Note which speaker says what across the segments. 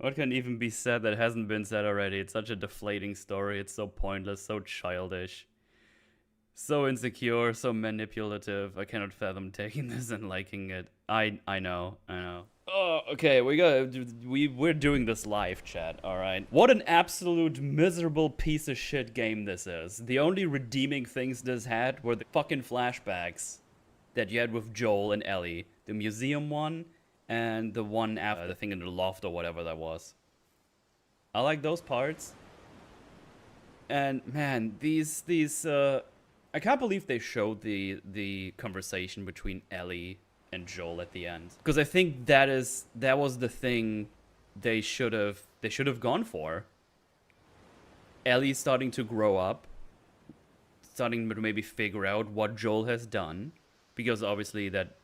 Speaker 1: What can even be said that hasn't been said already? It's such a deflating story. It's so pointless, so childish, so insecure, so manipulative. I cannot fathom taking this and liking it. I know, I know. Oh, okay, we're doing this live, chat. All right. What an absolute miserable piece of shit game this is. The only redeeming things this had were the fucking flashbacks that you had with Joel and Ellie, the museum one, and the one after the thing in the loft or whatever that was. I like those parts. And man, I can't believe they showed the conversation between Ellie and Joel at the end, because I think that was the thing they should have gone for. Ellie starting to grow up, starting to maybe figure out what Joel has done, because obviously that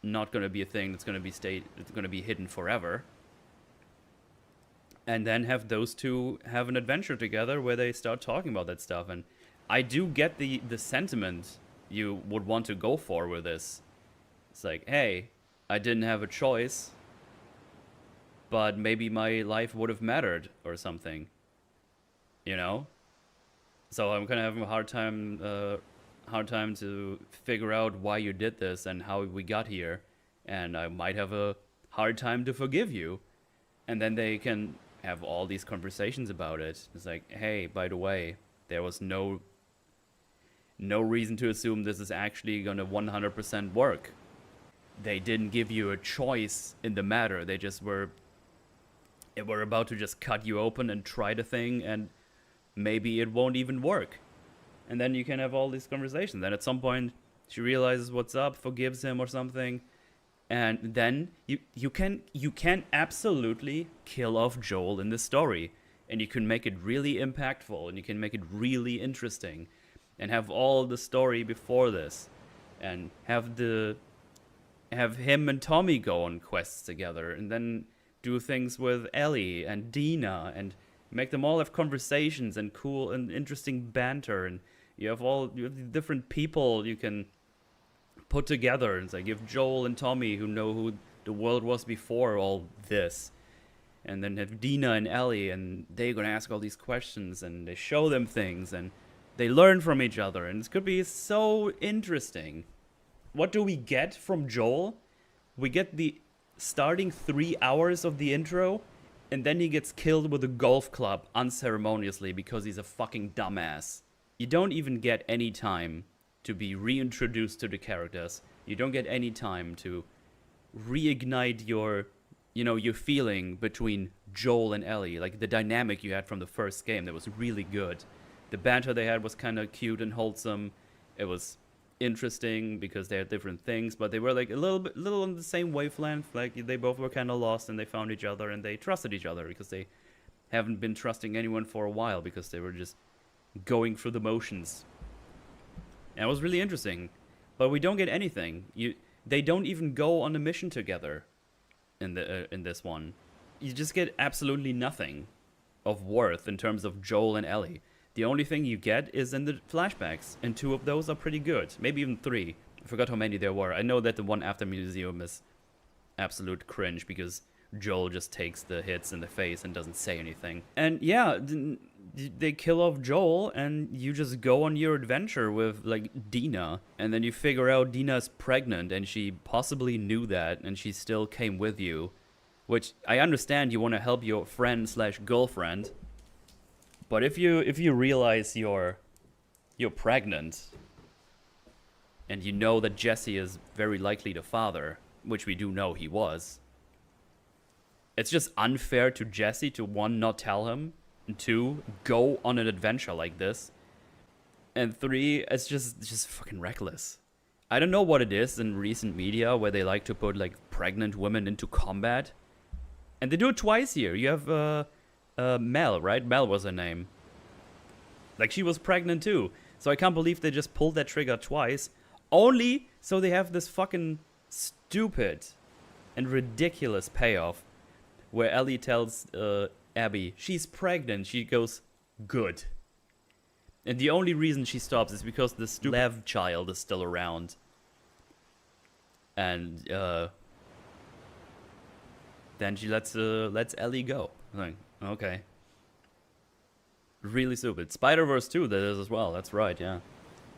Speaker 1: not going to be a thing that's going to be hidden forever. And then have those two have an adventure together where they start talking about that stuff. And I do get the sentiment you would want to go for with this. It's like, hey, I didn't have a choice, but maybe my life would have mattered or something. You know? So I'm kind of having a hard time to figure out why you did this and how we got here. And I might have a hard time to forgive you. And then they can have all these conversations about it. It's like, hey, by the way, there was no reason to assume this is actually gonna 100% work. They didn't give you a choice in the matter. They just were about to just cut you open and try the thing, and maybe it won't even work. And then you can have all these conversations. Then at some point, she realizes what's up, forgives him or something, and then you can absolutely kill off Joel in this story, and you can make it really impactful, and you can make it really interesting, and have all the story before this, and have him and Tommy go on quests together, and then do things with Ellie and Dina, and make them all have conversations and cool and interesting banter, and you have different people you can put together. It's like you have Joel and Tommy who know who the world was before all this, and then have Dina and Ellie, and they're gonna ask all these questions, and they show them things, and they learn from each other, and this could be so interesting. What do we get from Joel? We get the starting 3 hours of the intro, and then he gets killed with a golf club unceremoniously because he's a fucking dumbass. You don't even get any time to be reintroduced to the characters. You don't get any time to reignite your feeling between Joel and Ellie, like the dynamic you had from the first game that was really good. The banter they had was kind of cute and wholesome. It was interesting because they had different things, but they were like a little on the same wavelength. Like they both were kind of lost, and they found each other, and they trusted each other because they haven't been trusting anyone for a while because they were just going through the motions. And it was really interesting, but we don't get anything. They don't even go on a mission together in this one. You just get absolutely nothing of worth in terms of Joel and Ellie. The only thing you get is in the flashbacks, and 2 of those are pretty good. Maybe even 3. I forgot how many there were. I know that the one after Museum is absolute cringe because Joel just takes the hits in the face and doesn't say anything. And yeah, they kill off Joel, and you just go on your adventure with like Dina, and then you figure out Dina's pregnant, and she possibly knew that, and she still came with you. Which I understand you want to help your friend/girlfriend. But if you realize you're pregnant, and you know that Jesse is very likely the father, which we do know he was, it's just unfair to Jesse to 1, not tell him, and 2, go on an adventure like this, and 3, it's just fucking reckless. I don't know what it is in recent media where they like to put like pregnant women into combat, and they do it twice here. You have Mel, right? Mel was her name. Like, she was pregnant too. So I can't believe they just pulled that trigger twice. Only so they have this fucking stupid and ridiculous payoff where Ellie tells Abby she's pregnant. She goes, good. And the only reason she stops is because the stupid Lev child is still around. And then she lets Ellie go. Like, okay. Really stupid. Spider-Verse 2, that is as well. That's right, yeah.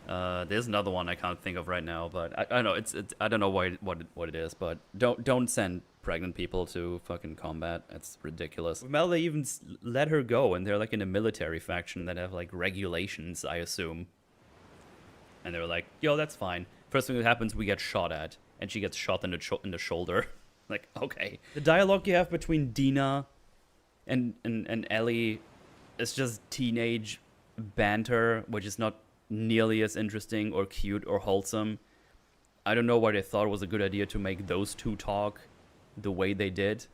Speaker 1: There's another one I can't think of right now, but I don't know. It's I don't know what it is, but don't send pregnant people to fucking combat. That's ridiculous. Well, they even let her go, and they're like in a military faction that have like regulations, I assume. And they're like, yo, that's fine. First thing that happens, we get shot at, and she gets shot in the shoulder. Like, okay. The dialogue you have between Dina and Ellie is just teenage banter, which is not nearly as interesting or cute or wholesome. I don't know why they thought it was a good idea to make those two talk the way they did,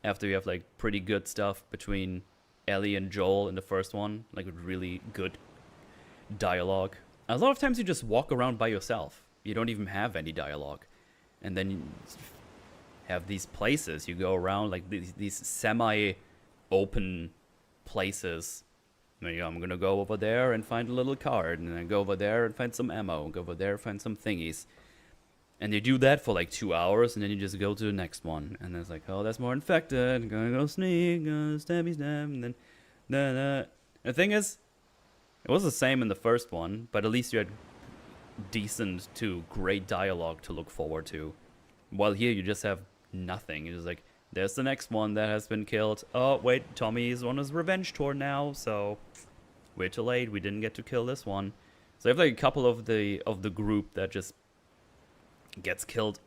Speaker 1: after you have like pretty good stuff between Ellie and Joel in the first one, like really good dialogue. A lot of times you just walk around by yourself. You don't even have any dialogue. And then you have these places. You go around like these semi-open places. I'm gonna go over there and find a little card, and then go over there and find some ammo, go over there and find some thingies. And you do that for like 2 hours, and then you just go to the next one. And then it's like, oh, that's more infected. I'm gonna go sneak, stabby stab, and then the thing is, it was the same in the first one, but at least you had decent to great dialogue to look forward to. While here you just have nothing. You're just like, there's the next one that has been killed. Oh, wait, Tommy's on his revenge tour now, so we're too late. We didn't get to kill this one. So you have like a couple of the group that just gets killed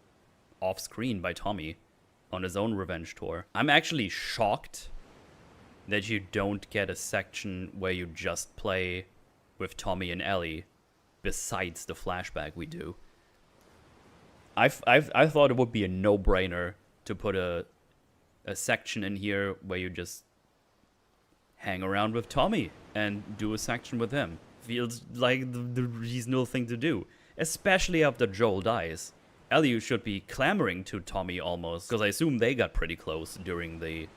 Speaker 1: off screen by Tommy on his own revenge tour. I'm actually shocked that you don't get a section where you just play with Tommy and Ellie besides the flashback we do. I thought it would be a no-brainer to put a section in here where you just hang around with Tommy and do a section with him. Feels like the reasonable thing to do, especially after Joel dies. Ellie should be clamoring to Tommy almost, because I assume they got pretty close during the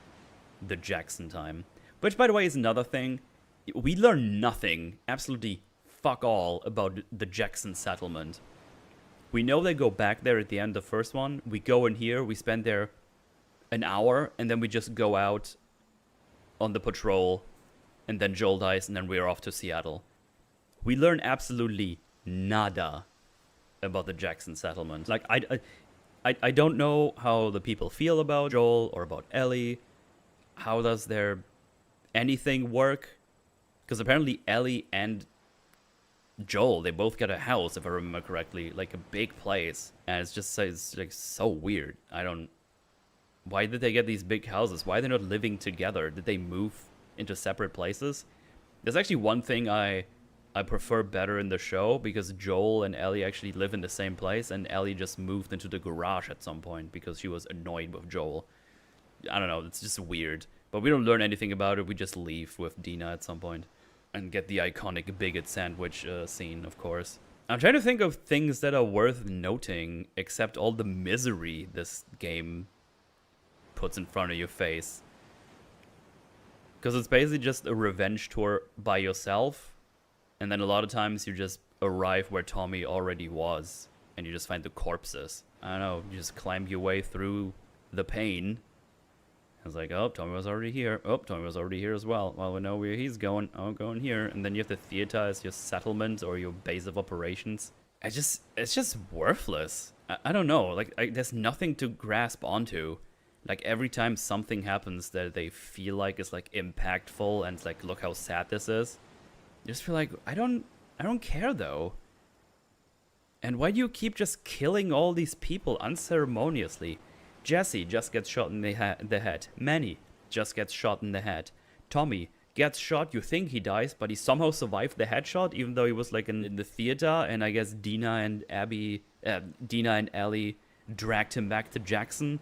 Speaker 1: Jackson time. Which, by the way, is another thing. We learn nothing, absolutely fuck all, about the Jackson settlement. We know they go back there at the end of the first one. We go in here, we spend there an hour, and then we just go out on the patrol, and then Joel dies, and then we're off to Seattle. We learn absolutely nada about the Jackson settlement. Like, I don't know how the people feel about Joel or about Ellie. How does their anything work? Because apparently Ellie and Joel, they both get a house, if I remember correctly, like a big place, and it's like so weird. Why did they get these big houses? Why are they not living together? Did they move into separate places? There's actually one thing I prefer better in the show, because Joel and Ellie actually live in the same place, and Ellie just moved into the garage at some point because she was annoyed with Joel. I don't know, it's just weird. But we don't learn anything about it, we just leave with Dina at some point. And get the iconic bigot sandwich scene, of course. I'm trying to think of things that are worth noting, except all the misery this game puts in front of your face. Because it's basically just a revenge tour by yourself, and then a lot of times you just arrive where Tommy already was, and you just find the corpses. I don't know, you just climb your way through the pain. I was like, oh, Tommy was already here. Oh, Tommy was already here as well. Well, we know where he's going. Oh, going here. And then you have the theater as your settlement or your base of operations. It's just worthless. I don't know. Like, there's nothing to grasp onto. Like, every time something happens that they feel like is, like, impactful and, like, look how sad this is. You just feel like, I don't care, though. And why do you keep just killing all these people unceremoniously? Jesse just gets shot in the head. Manny just gets shot in the head. Tommy gets shot, you think he dies, but he somehow survived the headshot, even though he was like in the theater, and I guess Dina and Ellie dragged him back to Jackson.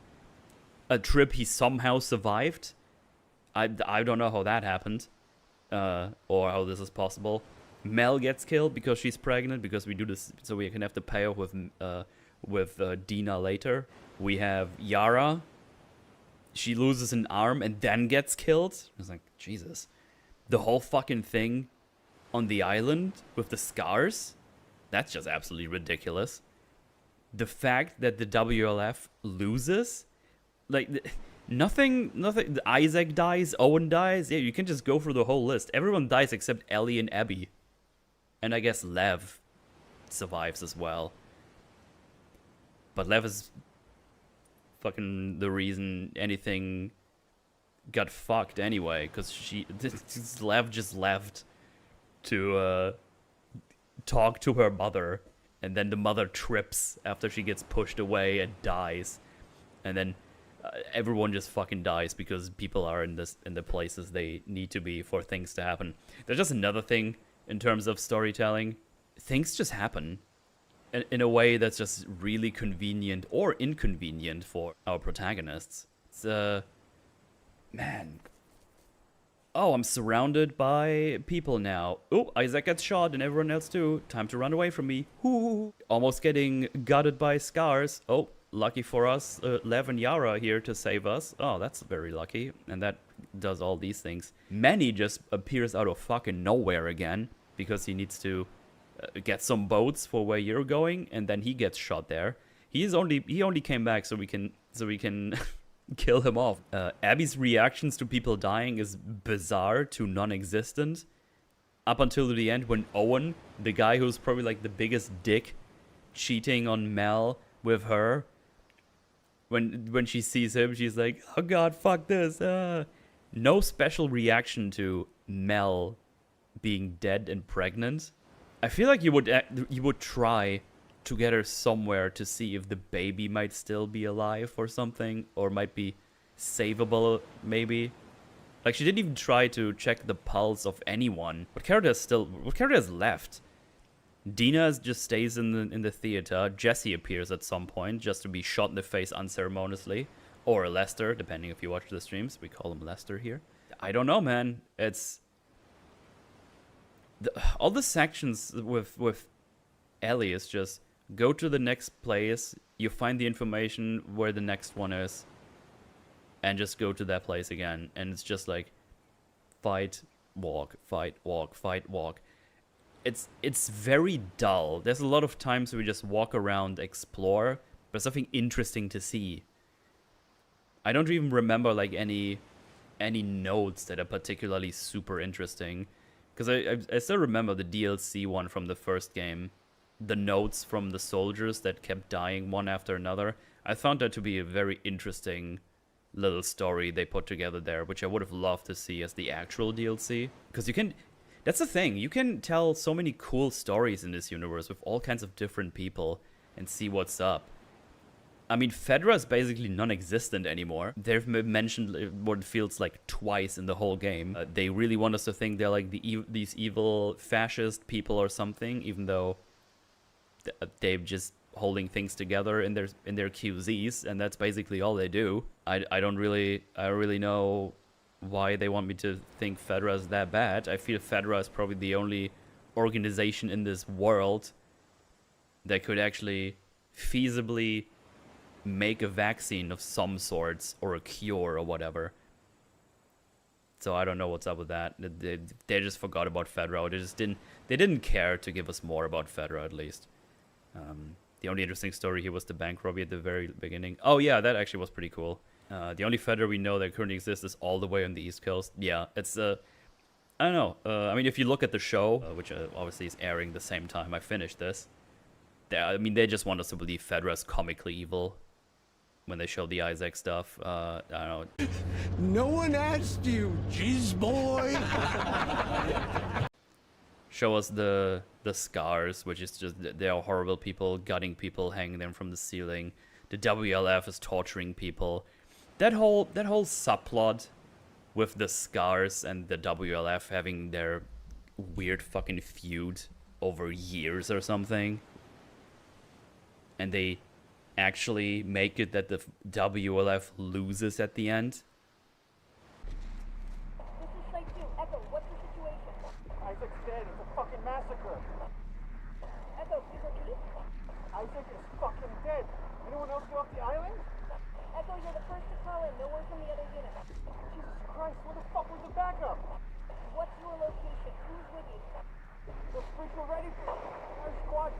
Speaker 1: A trip he somehow survived. I don't know how that happened, or how this is possible. Mel gets killed because she's pregnant, because we do this so we can have the payoff with Dina later. We have Yara. She loses an arm and then gets killed. I was like, Jesus. The whole fucking thing on the island with the scars, that's just absolutely ridiculous. The fact that the WLF loses, like, Nothing. Isaac dies, Owen dies. Yeah, you can just go through the whole list. Everyone dies except Ellie and Abby. And I guess Lev survives as well. But Lev is fucking the reason anything got fucked anyway, because Lev just left to talk to her mother, and then the mother trips after she gets pushed away and dies, and then everyone just fucking dies because people are in the places they need to be for things to happen. There's just another thing in terms of storytelling. Things just happen in a way that's just really convenient or inconvenient for our protagonists. It's man. Oh, I'm surrounded by people now. Oh, Isaac gets shot and everyone else too. Time to run away from me. Ooh. Almost getting gutted by scars. Oh, lucky for us, Lev and Yara are here to save us. Oh, that's very lucky. And that does all these things. Manny just appears out of fucking nowhere again because he needs to get some boats for where you're going, and then he gets shot there. He only came back so we can kill him off. Abby's reactions to people dying is bizarre to non-existent. Up until the end when Owen, the guy who's probably like the biggest dick, cheating on Mel with her. When she sees him, she's like, oh god, fuck this. No special reaction to Mel being dead and pregnant. I feel like you would try to get her somewhere to see if the baby might still be alive or something, or might be savable, maybe. Like, she didn't even try to check the pulse of anyone. What character has left? Dina just stays in the theater. Jesse appears at some point just to be shot in the face unceremoniously, or Lester, depending if you watch the streams. We call him Lester here. I don't know, man. It's all the sections with Ellie is just go to the next place, you find the information where the next one is, and just go to that place again. And it's just like fight, walk, fight, walk, fight, walk. It's very dull. There's a lot of times we just walk around, explore, but something interesting to see. I don't even remember like any notes that are particularly super interesting. Because I still remember the DLC one from the first game. The notes from the soldiers that kept dying one after another. I found that to be a very interesting little story they put together there, which I would have loved to see as the actual DLC. Because you can... That's the thing, you can tell so many cool stories in this universe with all kinds of different people and see what's up. I mean, Fedra is basically non-existent anymore. They've mentioned what it feels like twice in the whole game. They really want us to think they're like these evil fascist people or something, even though they're just holding things together in their QZs, and that's basically all they do. I don't really know why they want me to think Fedra is that bad. I feel Fedra is probably the only organization in this world that could actually feasibly make a vaccine of some sorts or a cure or whatever. So I don't know what's up with that. They just forgot about Fedra. They didn't care to give us more about Fedra, at least. The only interesting story here was the bank robbery at the very beginning. Oh yeah, that actually was pretty cool. The only Fedra we know that currently exists is all the way on the East Coast. Yeah, it's I don't know. I mean, if you look at the show, which obviously is airing the same time I finished this, they just want us to believe Fedra is comically evil when they show the Isaac stuff. I don't know.
Speaker 2: No one asked you, jizz boy.
Speaker 1: Show us the scars, which is just they are horrible people gutting people, hanging them from the ceiling. The WLF is torturing people. That whole subplot with the scars and the WLF having their weird fucking feud over years or something, and they actually make it that the WLF loses at the end.
Speaker 3: This is Site 2. Echo, what's the situation?
Speaker 4: Isaac's dead. It's a fucking massacre.
Speaker 3: Echo, please repeat.
Speaker 4: Isaac is fucking dead. Anyone else get off the island?
Speaker 3: Echo, you're the first to call in. No word from the other unit.
Speaker 4: Jesus Christ, where the fuck was the backup?
Speaker 3: What's your location? Who's with you?
Speaker 4: The freaks are ready for our squad.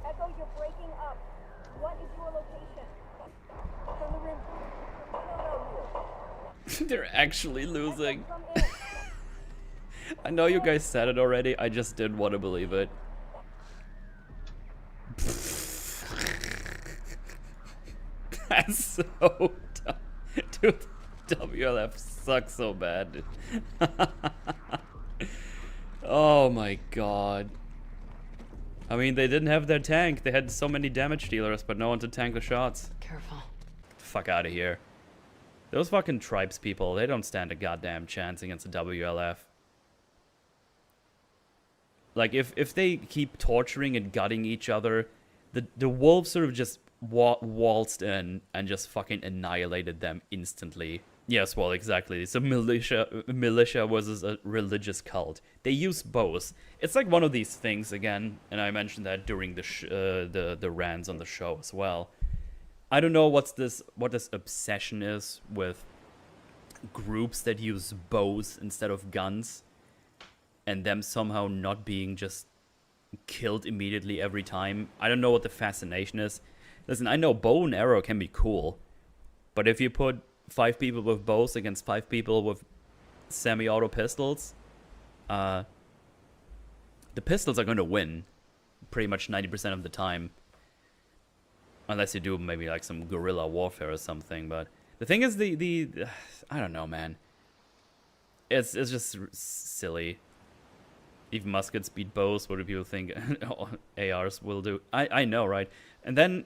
Speaker 3: Echo, you're breaking up. What is your location?
Speaker 4: It's on the rim.
Speaker 3: No,
Speaker 1: They're actually losing.
Speaker 3: Some ants.
Speaker 1: I know you guys said it already, I just didn't want to believe it. That's so dumb. Dude, WLF sucks so bad, dude. Oh my god. I mean, they didn't have their tank. They had so many damage dealers, but no one to tank the shots.
Speaker 5: Careful.
Speaker 1: Get the fuck out of here. Those fucking tribes people, they don't stand a goddamn chance against the WLF. Like, if they keep torturing and gutting each other, the wolves sort of just waltzed in and just fucking annihilated them instantly. Yes, well, exactly. It's a militia versus a religious cult. They use both. It's like one of these things again, and I mentioned that during the rants on the show as well. I don't know what this obsession is with groups that use bows instead of guns, and them somehow not being just killed immediately every time. I don't know what the fascination is. Listen, I know bow and arrow can be cool, but if you put 5 people with bows against 5 people with semi-auto pistols, the pistols are going to win pretty much 90% of the time. Unless you do maybe like some guerrilla warfare or something. But the thing is, I don't know, man. It's just silly. Even muskets beat bows. What do people think ARs will do? I know, right? And then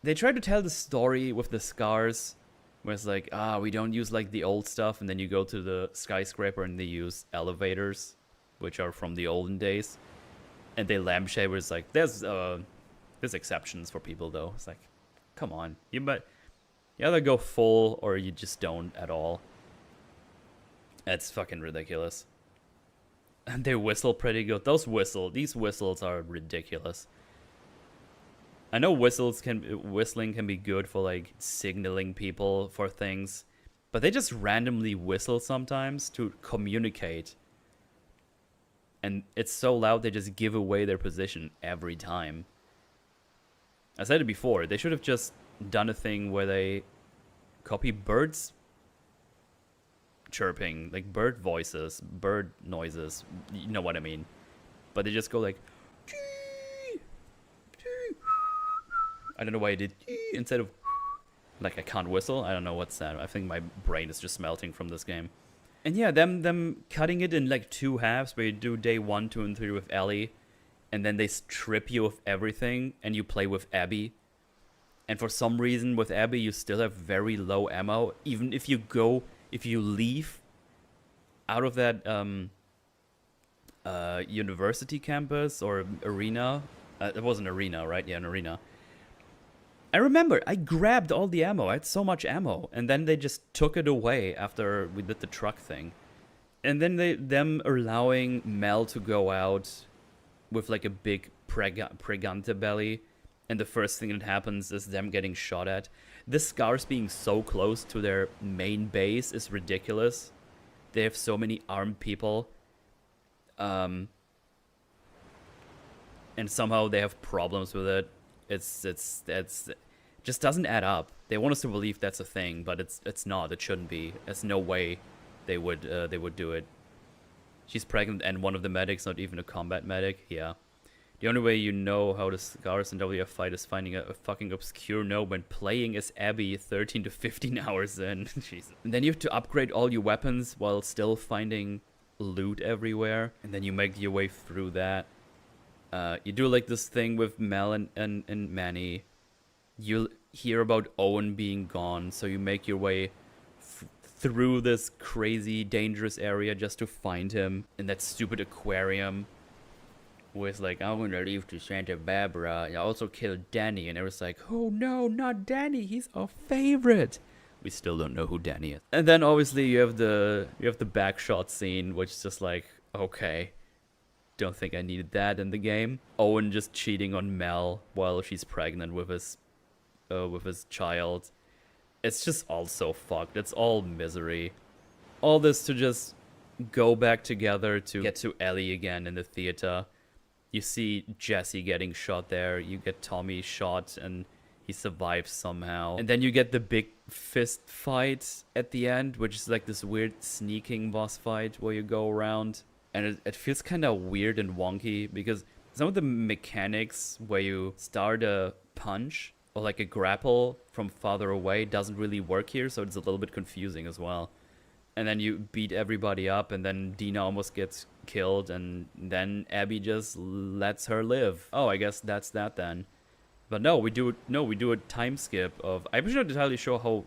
Speaker 1: they try to tell the story with the scars, where it's like, we don't use like the old stuff, and then you go to the skyscraper and they use elevators, which are from the olden days, and they lampshade where it's like, there's exceptions for people though. It's like, come on, you either go full or you just don't at all. That's fucking ridiculous. And they whistle pretty good. These whistles are ridiculous. I know whistling can be good for like signaling people for things, but they just randomly whistle sometimes to communicate. And it's so loud they just give away their position every time. I said it before, they should have just done a thing where they copy birds chirping, like bird voices, bird noises, you know what I mean. But they just go like, I don't know why I did instead of, like, I can't whistle. I don't know what's that. I think my brain is just melting from this game. And yeah, them cutting it in like 2 halves, where you do day 1, 2, and 3 with Ellie, and then they strip you of everything, and you play with Abby. And for some reason, with Abby, you still have very low ammo. Even if you leave out of that university campus or arena. It was an arena, right? Yeah, an arena. I remember, I grabbed all the ammo. I had so much ammo. And then they just took it away after we did the truck thing. And then them allowing Mel to go out with like a big pregante belly. And the first thing that happens is them getting shot at. The scars being so close to their main base is ridiculous. They have so many armed people. And somehow they have problems with it. It just doesn't add up. They want us to believe that's a thing, but it's not. It shouldn't be. There's no way they would do it. She's pregnant, and one of the medics not even a combat medic. Yeah. The only way you know how the scars in WF fight is finding a fucking obscure node when playing as Abby 13 to 15 hours in. Jesus. And then you have to upgrade all your weapons while still finding loot everywhere, and then you make your way through that. You do like this thing with Mel and Manny. You'll hear about Owen being gone, so you make your way through this crazy, dangerous area just to find him in that stupid aquarium. With like, I'm gonna leave to Santa Barbara. And I also killed Danny, and it was like, oh no, not Danny, he's our favorite. We still don't know who Danny is. And then obviously you have the backshot scene, which is just like, okay. Don't think I needed that in the game. Owen just cheating on Mel while she's pregnant with his child. It's just all so fucked. It's all misery. All this to just go back together to get to Ellie again in the theater. You see Jesse getting shot there. You get Tommy shot, and he survives somehow. And then you get the big fist fight at the end, which is like this weird sneaking boss fight where you go around. And it feels kind of weird and wonky because some of the mechanics where you start a punch or like a grapple from farther away doesn't really work here, so it's a little bit confusing as well. And then you beat everybody up, and then Dina almost gets killed, and then Abby just lets her live. Oh, I guess that's that then. But no, we do a time skip of... I'm not entirely sure how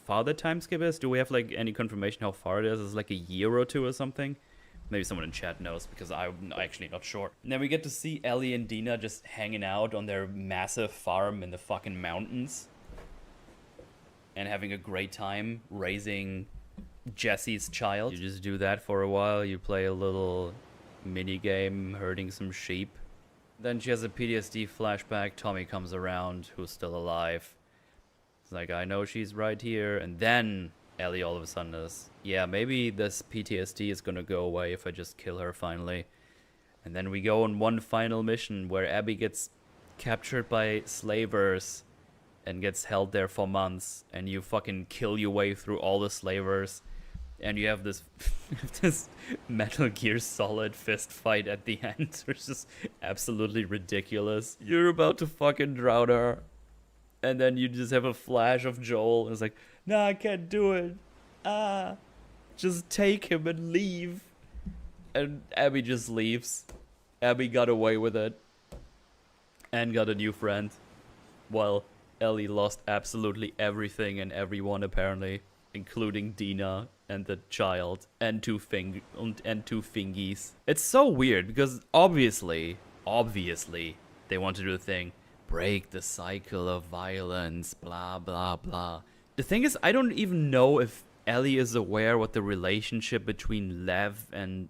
Speaker 1: far the time skip is. Do we have like any confirmation how far it is? Is it like a year or two or something? Maybe someone in chat knows, because I'm actually not sure. And then we get to see Ellie and Dina just hanging out on their massive farm in the fucking mountains. And having a great time raising Jesse's child. You just do that for a while. You play a little mini game herding some sheep. Then she has a PTSD flashback. Tommy comes around, who's still alive. It's like, I know she's right here. And then Ellie all of a sudden is, yeah, maybe this PTSD is gonna go away if I just kill her finally. And then we go on one final mission where Abby gets captured by slavers and gets held there for months, and you fucking kill your way through all the slavers, and you have this this Metal Gear Solid fist fight at the end, which is absolutely ridiculous. You're about to fucking drown her, and then you just have a flash of Joel, and it's like, nah, I can't do it. Just take him and leave. And Abby just leaves. Abby got away with it. And got a new friend. While Ellie lost absolutely everything and everyone apparently. Including Dina and the child. And two fingies. It's so weird because obviously, they want to do the thing. Break the cycle of violence, blah, blah, blah. The thing is, I don't even know if Ellie is aware what the relationship between Lev and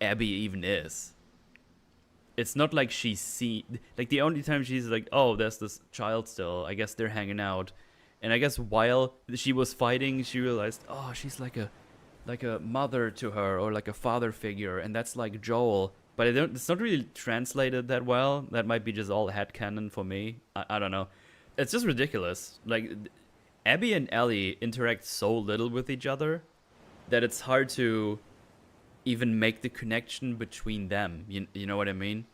Speaker 1: Abby even is. It's not like she's seen... Like, the only time she's like, oh, there's this child still. I guess they're hanging out. And I guess while she was fighting, she realized, oh, she's like a mother to her, or like a father figure. And that's like Joel. But it's not really translated that well. That might be just all headcanon for me. I don't know. It's just ridiculous. Like, Abby and Ellie interact so little with each other that it's hard to even make the connection between them. You know what I mean?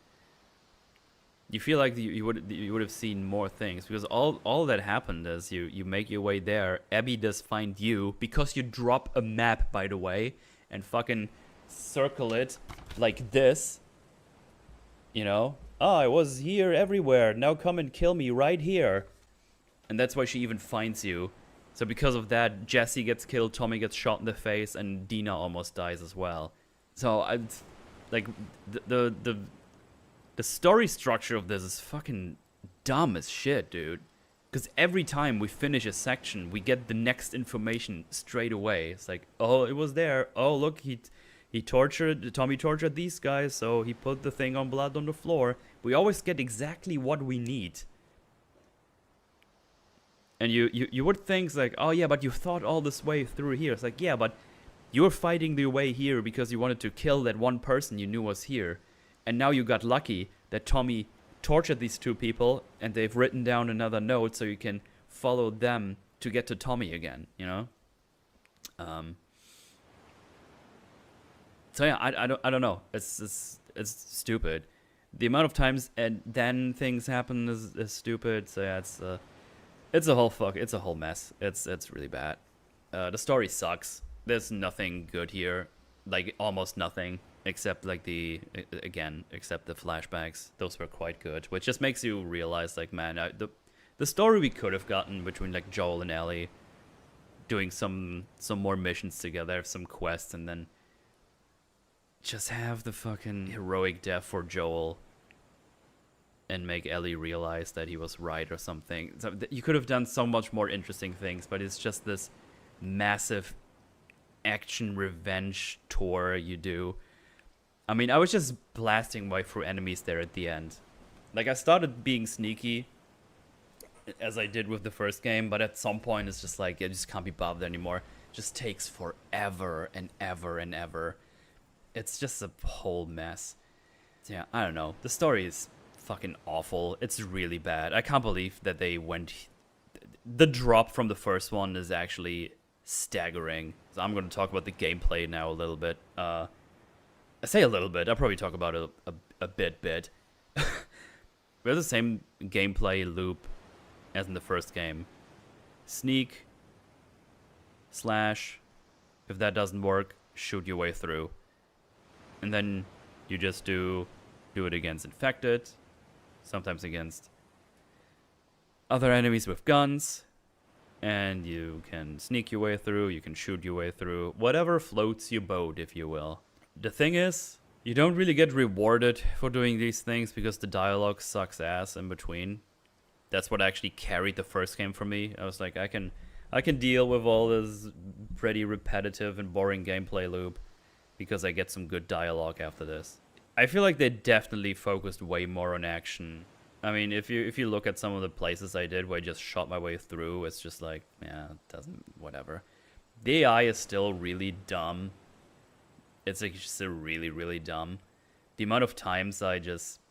Speaker 1: You feel like you would have seen more things, because all that happened is you make your way there. Abby does find you because you drop a map, by the way, and fucking circle it like this. You know? Oh, I was here everywhere. Now come and kill me right here. And that's why she even finds you. So because of that, Jesse gets killed, Tommy gets shot in the face, and Dina almost dies as well. So the story structure of this is fucking dumb as shit, dude. Because every time we finish a section, we get the next information straight away. It's like, oh, it was there. Oh, look, Tommy tortured these guys, so he put the thing on blood on the floor. We always get exactly what we need. And you would think, like, oh yeah, but you thought all this way through here. It's like, yeah, but you're fighting the way here because you wanted to kill that one person you knew was here. And now you got lucky that Tommy tortured these two people, and they've written down another note so you can follow them to get to Tommy again, you know? So yeah, I don't know. It's stupid. The amount of times and then things happen is stupid. So yeah, it's a whole mess. It's really bad. The story sucks. There's nothing good here, like almost nothing, except like except the flashbacks. Those were quite good, which just makes you realize, like, man, the story we could have gotten between like Joel and Ellie, doing some more missions together, some quests, and then just have the fucking heroic death for Joel. And make Ellie realize that he was right or something. So you could have done so much more interesting things, but it's just this massive action revenge tour you do. I mean, I was just blasting my way through enemies there at the end. Like, I started being sneaky, as I did with the first game, but at some point it's just like, I just can't be bothered anymore. It just takes forever and ever and ever. It's just a whole mess. So yeah, I don't know. The story is fucking awful. It's really bad. I can't believe that they went... The drop from the first one is actually staggering. So I'm going to talk about the gameplay now a little bit. I say a little bit. I'll probably talk about it a bit. We have the same gameplay loop as in the first game. Sneak, slash, if that doesn't work, shoot your way through. And then you just do it against infected, sometimes against other enemies with guns, and you can sneak your way through, you can shoot your way through, whatever floats your boat, if you will. The thing is, you don't really get rewarded for doing these things because the dialogue sucks ass in between. That's what actually carried the first game for me. I was like, I can deal with all this pretty repetitive and boring gameplay loop because I get some good dialogue after this. I feel like they definitely focused way more on action. I mean, if you look at some of the places I did where I just shot my way through, it's just like, yeah, it doesn't, whatever. The AI is still really dumb. It's like just really, really dumb. The amount of times I just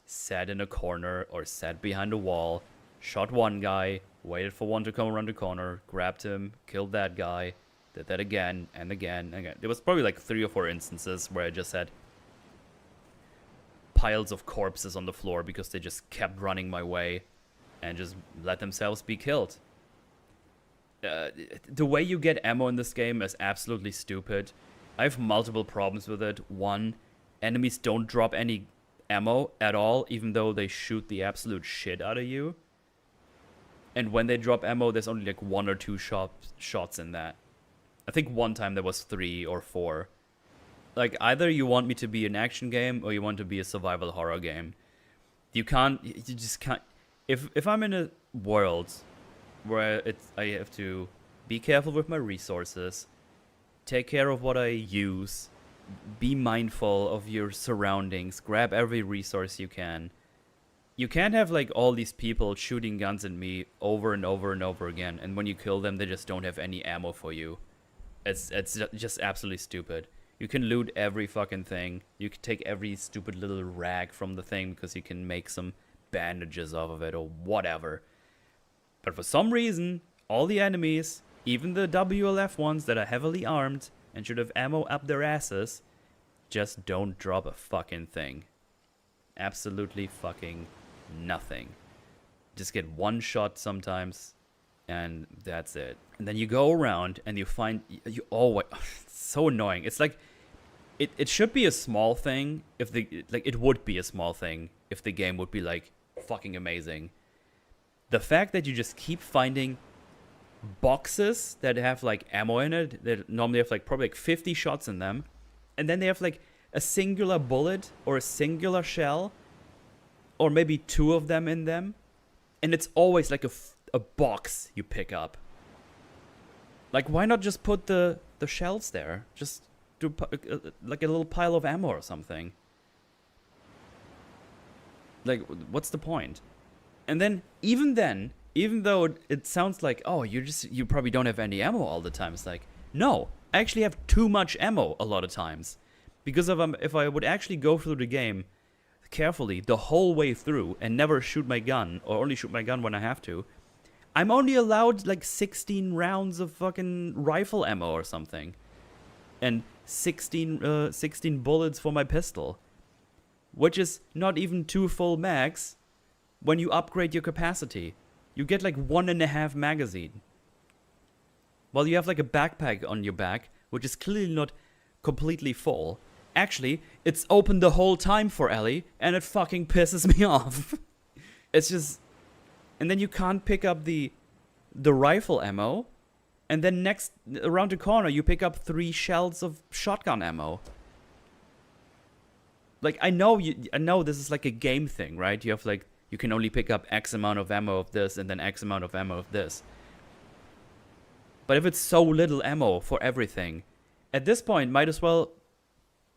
Speaker 1: sat in a corner or sat behind a wall, shot one guy, waited for one to come around the corner, grabbed him, killed that guy, did that again and again and again. There was probably like 3 or 4 instances where I just had piles of corpses on the floor because they just kept running my way and just let themselves be killed. The way you get ammo in this game is absolutely stupid. I have multiple problems with it. One, enemies don't drop any ammo at all, even though they shoot the absolute shit out of you. And when they drop ammo, there's only like 1 or 2 shots in that. I think one time there was 3 or 4. Like, either you want me to be an action game or you want to be a survival horror game. You just can't. If I'm in a world where I have to be careful with my resources, take care of what I use, be mindful of your surroundings, grab every resource you can. You can't have like all these people shooting guns at me over and over and over again, and when you kill them, they just don't have any ammo for you. It's just absolutely stupid. You can loot every fucking thing. You can take every stupid little rag from the thing because you can make some bandages off of it or whatever. But for some reason, all the enemies, even the WLF ones that are heavily armed and should have ammo up their asses, just don't drop a fucking thing. Absolutely fucking nothing. Just get one shot sometimes, and that's it. And then you go around and you find, you always, it's so annoying. It's like, it should be a small thing if it would be a small thing if the game would be like fucking amazing. The fact that you just keep finding boxes that have like ammo in it, that normally have like probably like 50 shots in them, and then they have like a singular bullet or a singular shell, or maybe 2 of them in them, and it's always like a box you pick up. Like, why not just put the shells there? Just do like a little pile of ammo or something. Like, what's the point? And then, even though it sounds like, oh, you probably don't have any ammo all the time, it's like, no, I actually have too much ammo a lot of times. Because if I would actually go through the game carefully the whole way through and never shoot my gun, or only shoot my gun when I have to, I'm only allowed like 16 rounds of fucking rifle ammo or something. And 16 bullets for my pistol. Which is not even 2 full mags when you upgrade your capacity. You get like 1.5 magazine. While you have like a backpack on your back, which is clearly not completely full. Actually, it's open the whole time for Ellie, and it fucking pisses me off. It's just... And then you can't pick up the rifle ammo, and then next, around the corner, you pick up 3 shells of shotgun ammo. Like, I know this is like a game thing, right? You have like, you can only pick up X amount of ammo of this, and then X amount of ammo of this. But if it's so little ammo for everything, at this point, might as well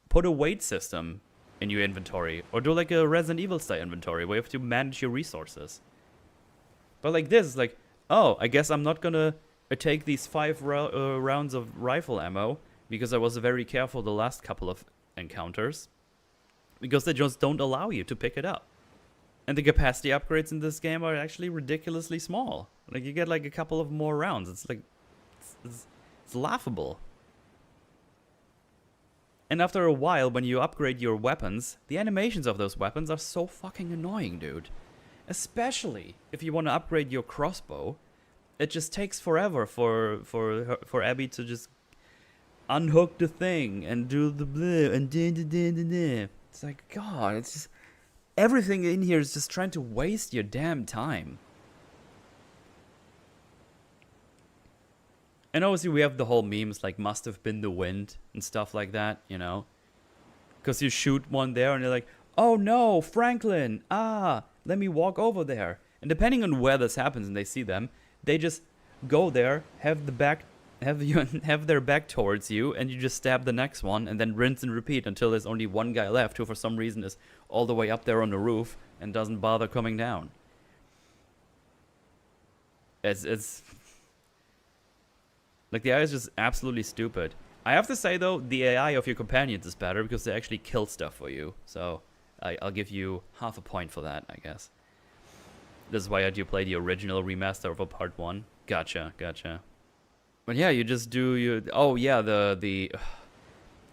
Speaker 1: put a weight system in your inventory, or do like a Resident Evil style inventory where you have to manage your resources. But like this, like, oh, I guess I'm not gonna take these 5 rounds of rifle ammo because I was very careful the last couple of encounters, because they just don't allow you to pick it up. And the capacity upgrades in this game are actually ridiculously small. Like, you get like a couple of more rounds. It's like, it's laughable. And after a while, when you upgrade your weapons, the animations of those weapons are so fucking annoying, dude. Especially if you want to upgrade your crossbow. It just takes forever for Abby to just unhook the thing and do the blue and da. It's like, God, it's just... Everything in here is just trying to waste your damn time. And obviously we have the whole memes like must have been the wind and stuff like that, you know. Because you shoot one there and you're like, oh no, Franklin, let me walk over there. And depending on where this happens and they see them, they just go there, have their back towards you, and you just stab the next one and then rinse and repeat until there's only one guy left who for some reason is all the way up there on the roof and doesn't bother coming down. It's like, the AI is just absolutely stupid. I have to say though, the AI of your companions is better because they actually kill stuff for you. So I'll give you half a point for that, I guess. This is why I do play the original remaster of a part 1. Gotcha. But yeah, you just do your... Oh yeah, the...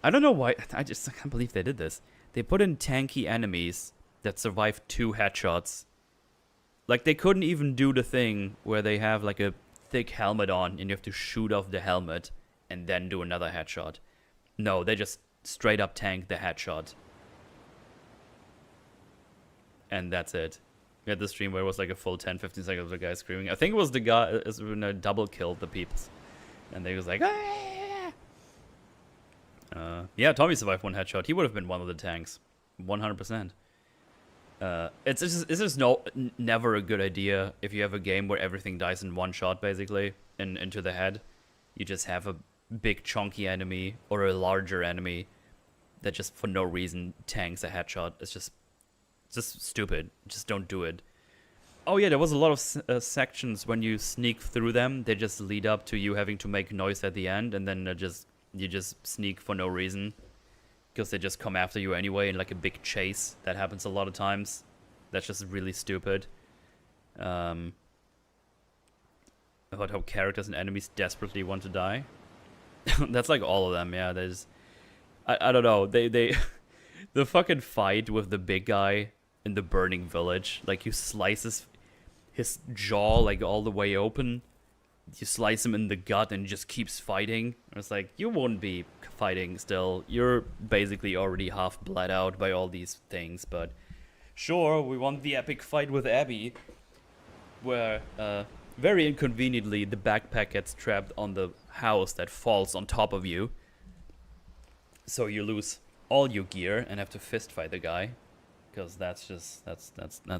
Speaker 1: I don't know why... I can't believe they did this. They put in tanky enemies that survive 2 headshots. Like, they couldn't even do the thing where they have like a thick helmet on and you have to shoot off the helmet and then do another headshot. No, they just straight up tank the headshot. And that's it. We had the stream where it was like a full 10-15 seconds of the guy screaming. I think it was the guy when I double killed the peeps. And they was like, yeah, Tommy survived 1 headshot. He would have been one of the tanks. 100%. It's just never a good idea if you have a game where everything dies in 1 shot, basically, into the head. You just have a big chunky enemy or a larger enemy that just for no reason tanks a headshot. It's just stupid. Just don't do it. Oh yeah, there was a lot of sections when you sneak through them. They just lead up to you having to make noise at the end, and then you just sneak for no reason. Because they just come after you anyway in like a big chase. That happens a lot of times. That's just really stupid. About how characters and enemies desperately want to die. That's like all of them, yeah. There's... I don't know. They the fucking fight with the big guy in the burning village. Like, you slice his jaw like all the way open. You slice him in the gut and he just keeps fighting. It's like, you won't be fighting still. You're basically already half bled out by all these things. But sure, we want the epic fight with Abby, where very inconveniently the backpack gets trapped on the house that falls on top of you. So you lose all your gear and have to fist fight the guy. Because that's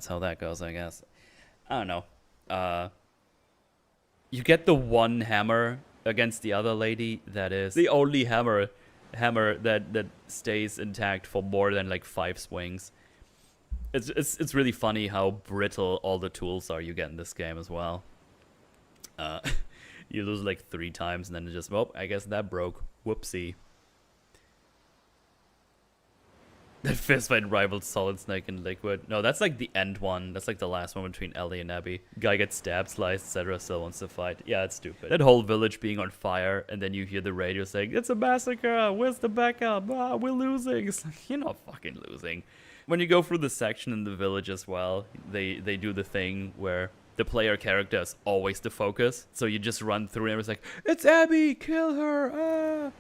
Speaker 1: how that goes, I guess. I don't know. You get the one hammer against the other lady that is the only hammer that stays intact for more than like 5 swings. It's really funny how brittle all the tools are you get in this game as well. You lose like 3 times and then it just, well, I guess that broke. Whoopsie. That fist fight rivals Solid Snake and Liquid. No, that's like the end one. That's like the last one between Ellie and Abby. Guy gets stabbed, sliced, etc. Still wants to fight. Yeah, it's stupid. That whole village being on fire, and then you hear the radio saying, "It's a massacre. Where's the backup? We're losing." It's like, you're not fucking losing. When you go through the section in the village as well, they do the thing where the player character is always the focus. So you just run through and it's like, "It's Abby, kill her!"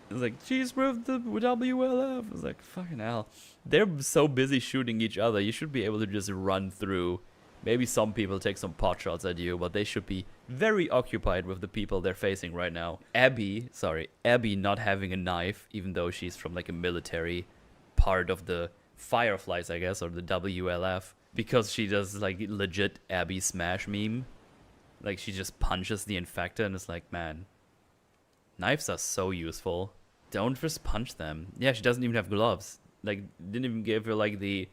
Speaker 1: It's like, she's with the WLF. It's like, fucking hell. They're so busy shooting each other. You should be able to just run through. Maybe some people take some pot shots at you, but they should be very occupied with the people they're facing right now. Abby not having a knife, even though she's from like a military part of the Fireflies, I guess, or the WLF, because she does like legit Abby smash meme. Like, she just punches the infector and it's like, man, knives are so useful. Don't just punch them. Yeah, she doesn't even have gloves. Like, didn't even give her like the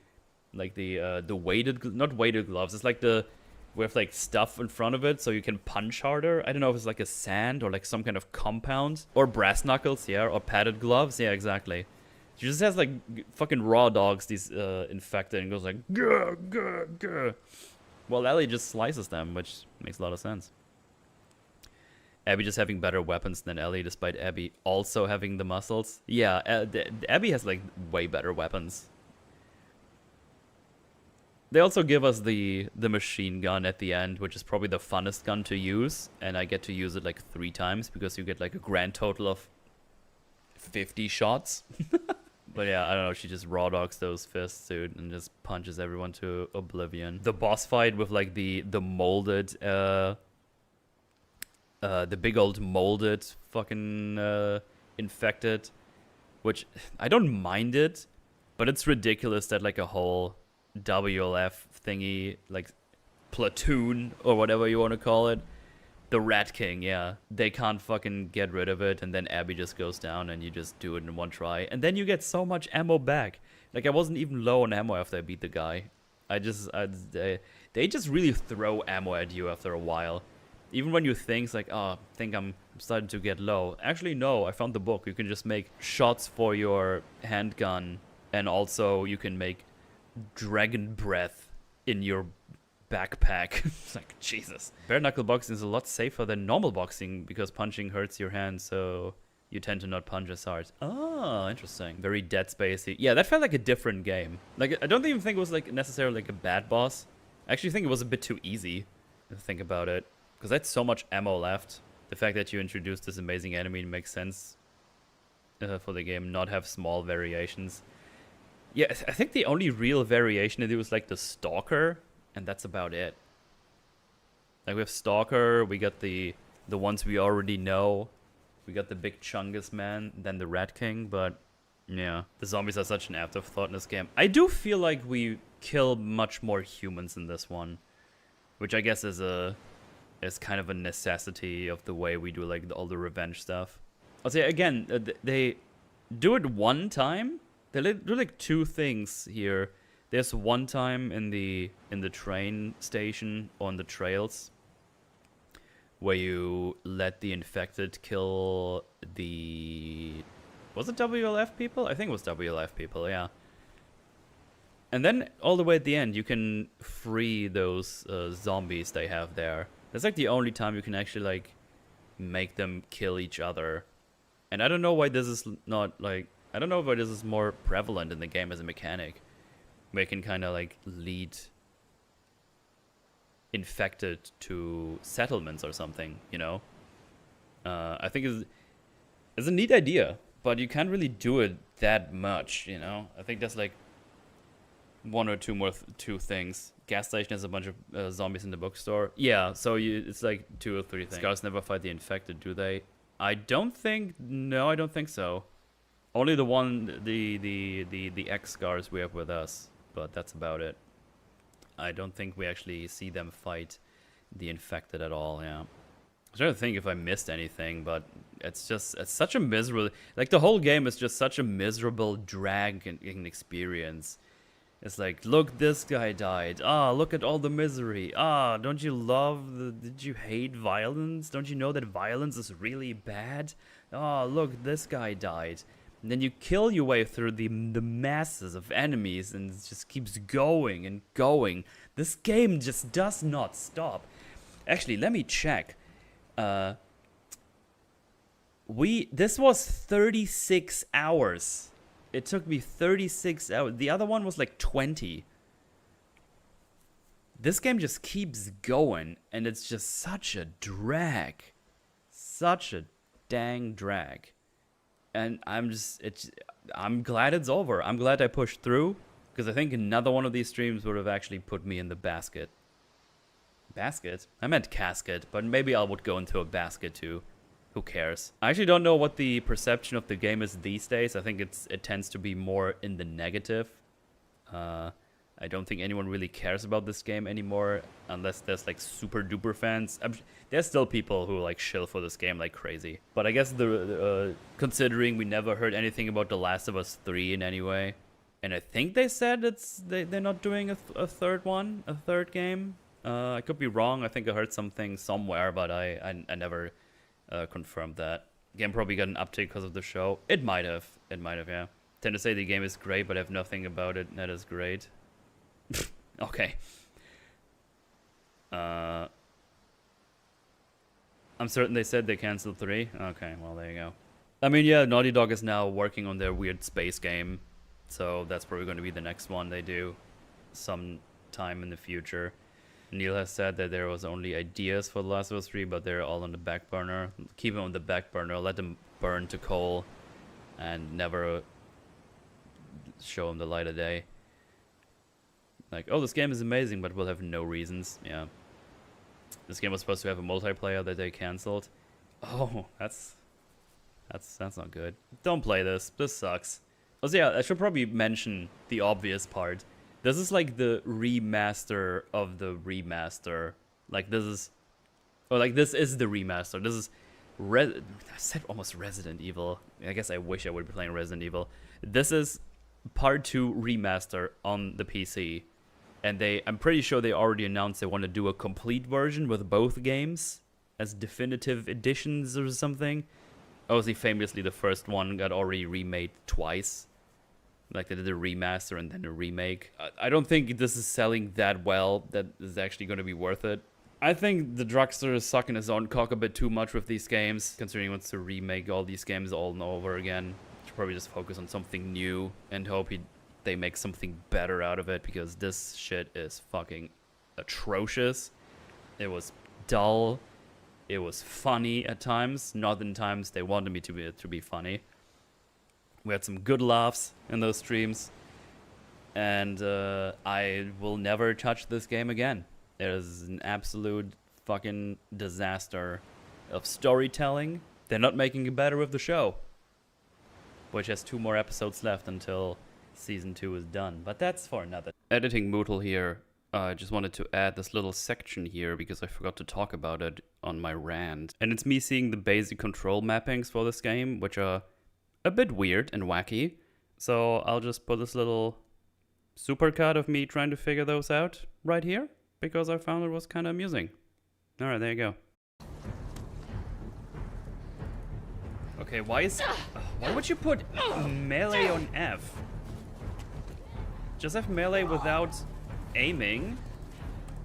Speaker 1: weighted, not weighted gloves. It's like the with like stuff in front of it so you can punch harder. I don't know if it's like a sand or like some kind of compound or brass knuckles. Yeah, or padded gloves. Yeah, exactly. She just has like fucking raw dogs, these infected, and goes like gah, gah, gah. Well, Ellie just slices them, which makes a lot of sense. Abby just having better weapons than Ellie, despite Abby also having the muscles. Yeah, Abby has like way better weapons. They also give us the machine gun at the end, which is probably the funnest gun to use, and I get to use it like 3 times because you get like a grand total of 50 shots. But yeah, I don't know, she just raw dogs those fists, dude, and just punches everyone to oblivion. The boss fight with like the molded the big old molded fucking infected, which I don't mind it, but it's ridiculous that like a whole WLF thingy, like platoon or whatever you want to call it, the Rat King, yeah, they can't fucking get rid of it, and then Abby just goes down and you just do it in one try, and then you get so much ammo back. Like, I wasn't even low on ammo after I beat the guy. They just really throw ammo at you after a while. Even when you think like, oh, I think I'm starting to get low. Actually, no, I found the book. You can just make shots for your handgun, and also you can make dragon breath in your backpack. It's like, Jesus. Bare knuckle boxing is a lot safer than normal boxing because punching hurts your hand, so you tend to not punch as hard. Oh, interesting. Very Dead Spacey. Yeah, that felt like a different game. Like, I don't even think it was like necessarily like a bad boss. I actually think it was a bit too easy to think about it, because that's so much ammo left. The fact that you introduced this amazing enemy makes sense for the game, not have small variations. Yeah, I think the only real variation it was like the Stalker, and that's about it. Like, we have Stalker, we got the ones we already know. We got the big Chungus man, then the Rat King, but yeah. The zombies are such an afterthought in this game. I do feel like we kill much more humans in this one, which I guess is kind of a necessity of the way we do like all the revenge stuff. I'll say again, they do it one time. They do like 2 things here. There's one time in the train station on the trails where you let the infected kill the... Was it WLF people? I think it was WLF people, yeah. And then all the way at the end, you can free those zombies they have there. That's like the only time you can actually like make them kill each other. And I don't know why this is not like... I don't know why this is more prevalent in the game as a mechanic. Where you can kind of like lead infected to settlements or something, you know? I think it's a neat idea, but you can't really do it that much, you know? I think there's like 1 or 2 things. Gas station has a bunch of zombies in the bookstore. Yeah, so it's like 2 or 3 things. Scars never fight the infected, do they? I don't think... No, I don't think so. Only the one, the X-Scars we have with us, but that's about it. I don't think we actually see them fight the infected at all, yeah. I'm trying to think if I missed anything, but it's such a miserable... Like, the whole game is just such a miserable drag in experience. It's like, look, this guy died. Ah, look at all the misery. Ah, don't you did you hate violence? Don't you know that violence is really bad? Ah, look, this guy died. And then you kill your way through the masses of enemies, and it just keeps going and going. This game just does not stop. Actually, let me check. This was 36 hours. It took me 36 hours. The other one was like 20. This game just keeps going, and it's just such a drag. Such a dang drag. And I'm glad it's over. I'm glad I pushed through, because I think another one of these streams would have actually put me in the basket. Basket? I meant casket, but maybe I would go into a basket too. Who cares? I actually don't know what the perception of the game is these days. I think it tends to be more in the negative. I don't think anyone really cares about this game anymore, unless there's like super duper fans. There's still people who like shill for this game like crazy. But I guess considering we never heard anything about The Last of Us 3 in any way, and I think they said they're not doing a third game. I could be wrong. I think I heard something somewhere, but I never confirmed that. Game probably got an update because of the show. It might have, yeah. Tend to say the game is great, but have nothing about it that is great. Okay. I'm certain they said they canceled 3. Okay, well, there you go. I mean, yeah, Naughty Dog is now working on their weird space game. So that's probably going to be the next one they do sometime in the future. Neil has said that there was only ideas for The Last of Us 3, but they're all on the back burner. Keep them on the back burner, let them burn to coal, and never show them the light of day. Like, oh, this game is amazing, but we'll have no reasons. Yeah. This game was supposed to have a multiplayer that they canceled. Oh, that's not good. Don't play this. This sucks. Also, yeah, I should probably mention the obvious part. This is like the remaster of the remaster. Like, this is... Or, like, this is the remaster. This is... I said almost Resident Evil. I guess I wish I would be playing Resident Evil. This is part 2 remaster on the PC. And I'm pretty sure they already announced they want to do a complete version with both games as definitive editions or something. Obviously, famously, the first one got already remade twice. Like, they did a remaster and then a remake. I don't think this is selling that well that is actually going to be worth it. I think the drugstore is sucking his own cock a bit too much with these games, considering he wants to remake all these games all and over again. Should probably just focus on something new and hope they make something better out of it, because this shit is fucking atrocious. It was dull. It was funny at times, not in times they wanted me to be funny. We had some good laughs in those streams, and I will never touch this game again. It is an absolute fucking disaster of storytelling. They're not making it better with the show, which has 2 more episodes left until Season 2 is done, but that's for another. Editing Mootle here. I just wanted to add this little section here because I forgot to talk about it on my rant. And it's me seeing the basic control mappings for this game, which are a bit weird and wacky. So I'll just put this little supercut of me trying to figure those out right here, because I found it was kind of amusing. Alright, there you go. Okay, why would you put melee on F? Just have melee without aiming.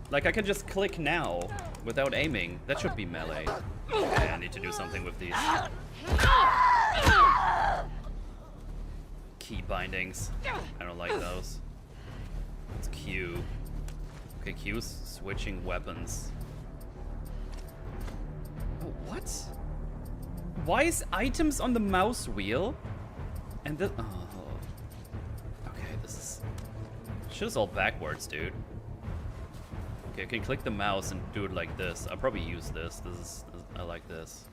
Speaker 1: Like, I can just click now without aiming. That should be melee. Okay, I need to do something with these key bindings. I don't like those. It's Q. Okay, Q's switching weapons. Oh, what? Why is items on the mouse wheel? And this... Oh. Okay, this is... Shit is all backwards, dude. Okay, I can click the mouse and do it like this. I'll probably use this. I like this.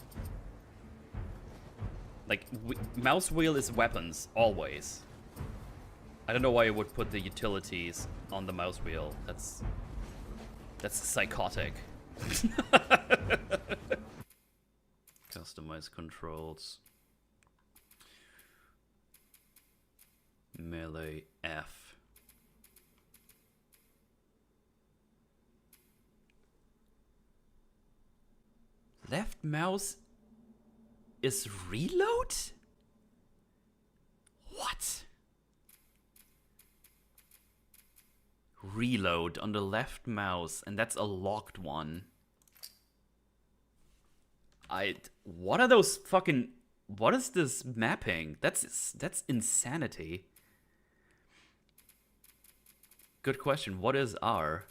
Speaker 1: Like, mouse wheel is weapons, always. I don't know why you would put the utilities on the mouse wheel. That's psychotic. Customize controls. Melee F. Left mouse is reload? What? Reload on the left mouse, and that's a locked one. What are those fucking... What is this mapping? That's insanity. Good question. What is R?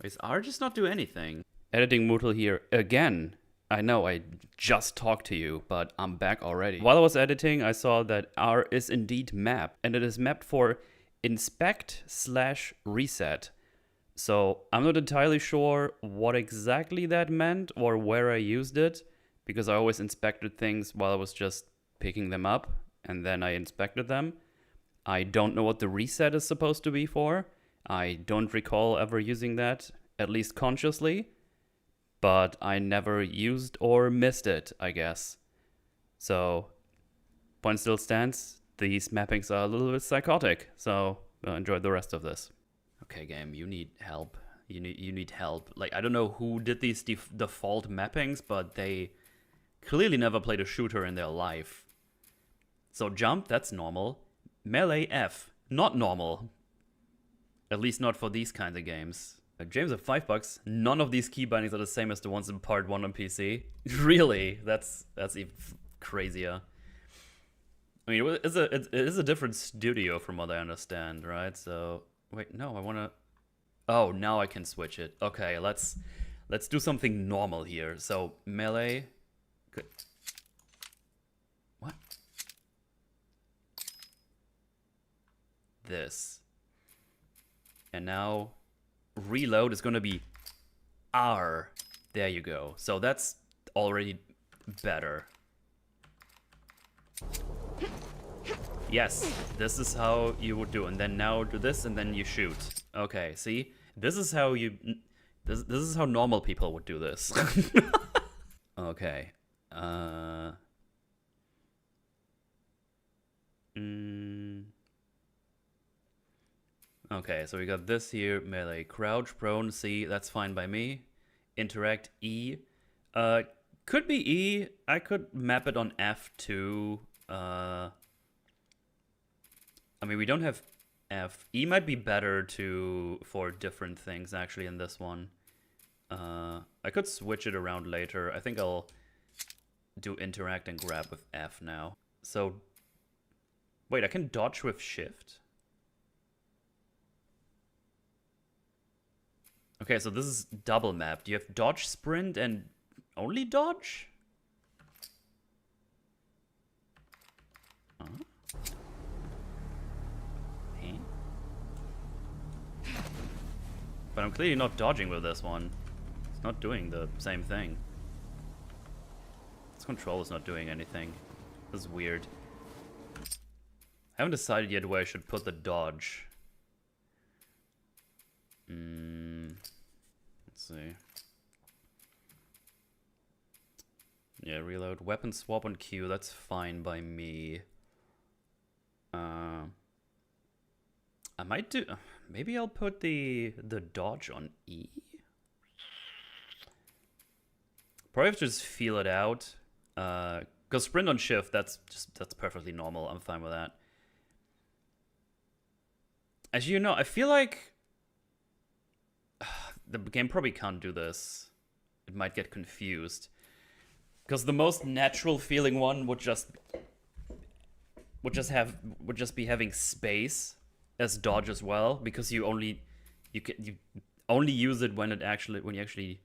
Speaker 1: Is R just not do anything? Editing Mootle here again. I know I just talked to you, but I'm back already. While I was editing, I saw that R is indeed mapped, and it is mapped for inspect/reset. So I'm not entirely sure what exactly that meant or where I used it, because I always inspected things while I was just picking them up, and then I inspected them. I don't know what the reset is supposed to be for. I don't recall ever using that, at least consciously. But I never used or missed it, I guess. So, point still stands. These mappings are a little bit psychotic. So, enjoy the rest of this. Okay, game, you need help. You need help. Like, I don't know who did these default mappings, but they clearly never played a shooter in their life. So jump, that's normal. Melee F, not normal. At least not for these kinds of games. James at $5. None of these key bindings are the same as the ones in part 1 on PC. Really? That's even crazier. I mean, it is a different studio from what I understand, right? So wait, no, I wanna. Oh, now I can switch it. Okay, let's do something normal here. So melee. Good. What? This. And now reload is gonna be R. There you go. So that's already better. Yes, this is how you would do, and then now do this, and then you shoot. Okay, see, this is how you. This is how normal people would do this. Okay. Okay, so we got this here, melee, crouch, prone, C, that's fine by me. Interact, E. Could be E. I could map it on F too. I mean, we don't have F. E might be better for different things actually in this one. I could switch it around later. I think I'll do interact and grab with F now. So, wait, I can dodge with shift? Okay, so this is double mapped. You have dodge, sprint, and only dodge? But I'm clearly not dodging with this one. It's not doing the same thing. This control is not doing anything. This is weird. I haven't decided yet where I should put the dodge. Let's see. Yeah, reload. Weapon swap on Q, that's fine by me. I might do... Maybe I'll put the dodge on E? Probably have to just feel it out. Because sprint on shift, that's perfectly normal. I'm fine with that. As you know, I feel like... the game probably can't do this. It might get confused. Because the most natural feeling one would just be having space as dodge as well, because you only use it when you actually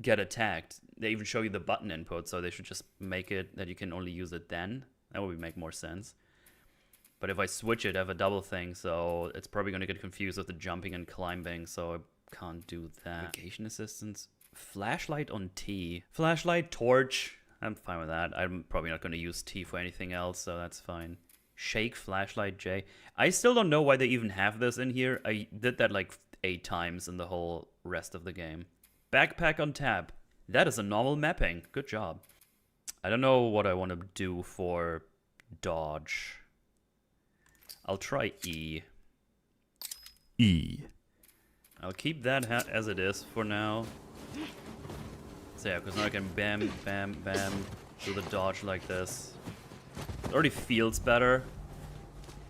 Speaker 1: get attacked. They even show you the button input, so they should just make it that you can only use it then. That would make more sense. But if I switch it, I have a double thing, so it's probably going to get confused with the jumping and climbing, so I can't do that. Navigation assistance. Flashlight on T. Flashlight, torch. I'm fine with that. I'm probably not going to use T for anything else, so that's fine. Shake, flashlight, J. I still don't know why they even have this in here. I did that like 8 times in the whole rest of the game. Backpack on tab. That is a normal mapping. Good job. I don't know what I want to do for dodge. I'll try E. E. I'll keep that as it is for now. So yeah, because now I can bam, bam, bam, do the dodge like this. It already feels better.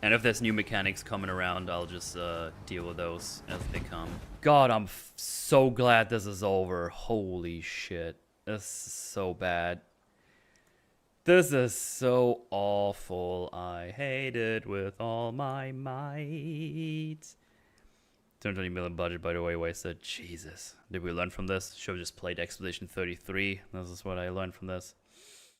Speaker 1: And if there's new mechanics coming around, I'll just deal with those as they come. God, I'm so glad this is over. Holy shit. This is so bad. This is so awful. I hate it with all my might. 220 million budget, by the way, wasted. Jesus. Did we learn from this? Should have just played Expedition 33. This is what I learned from this.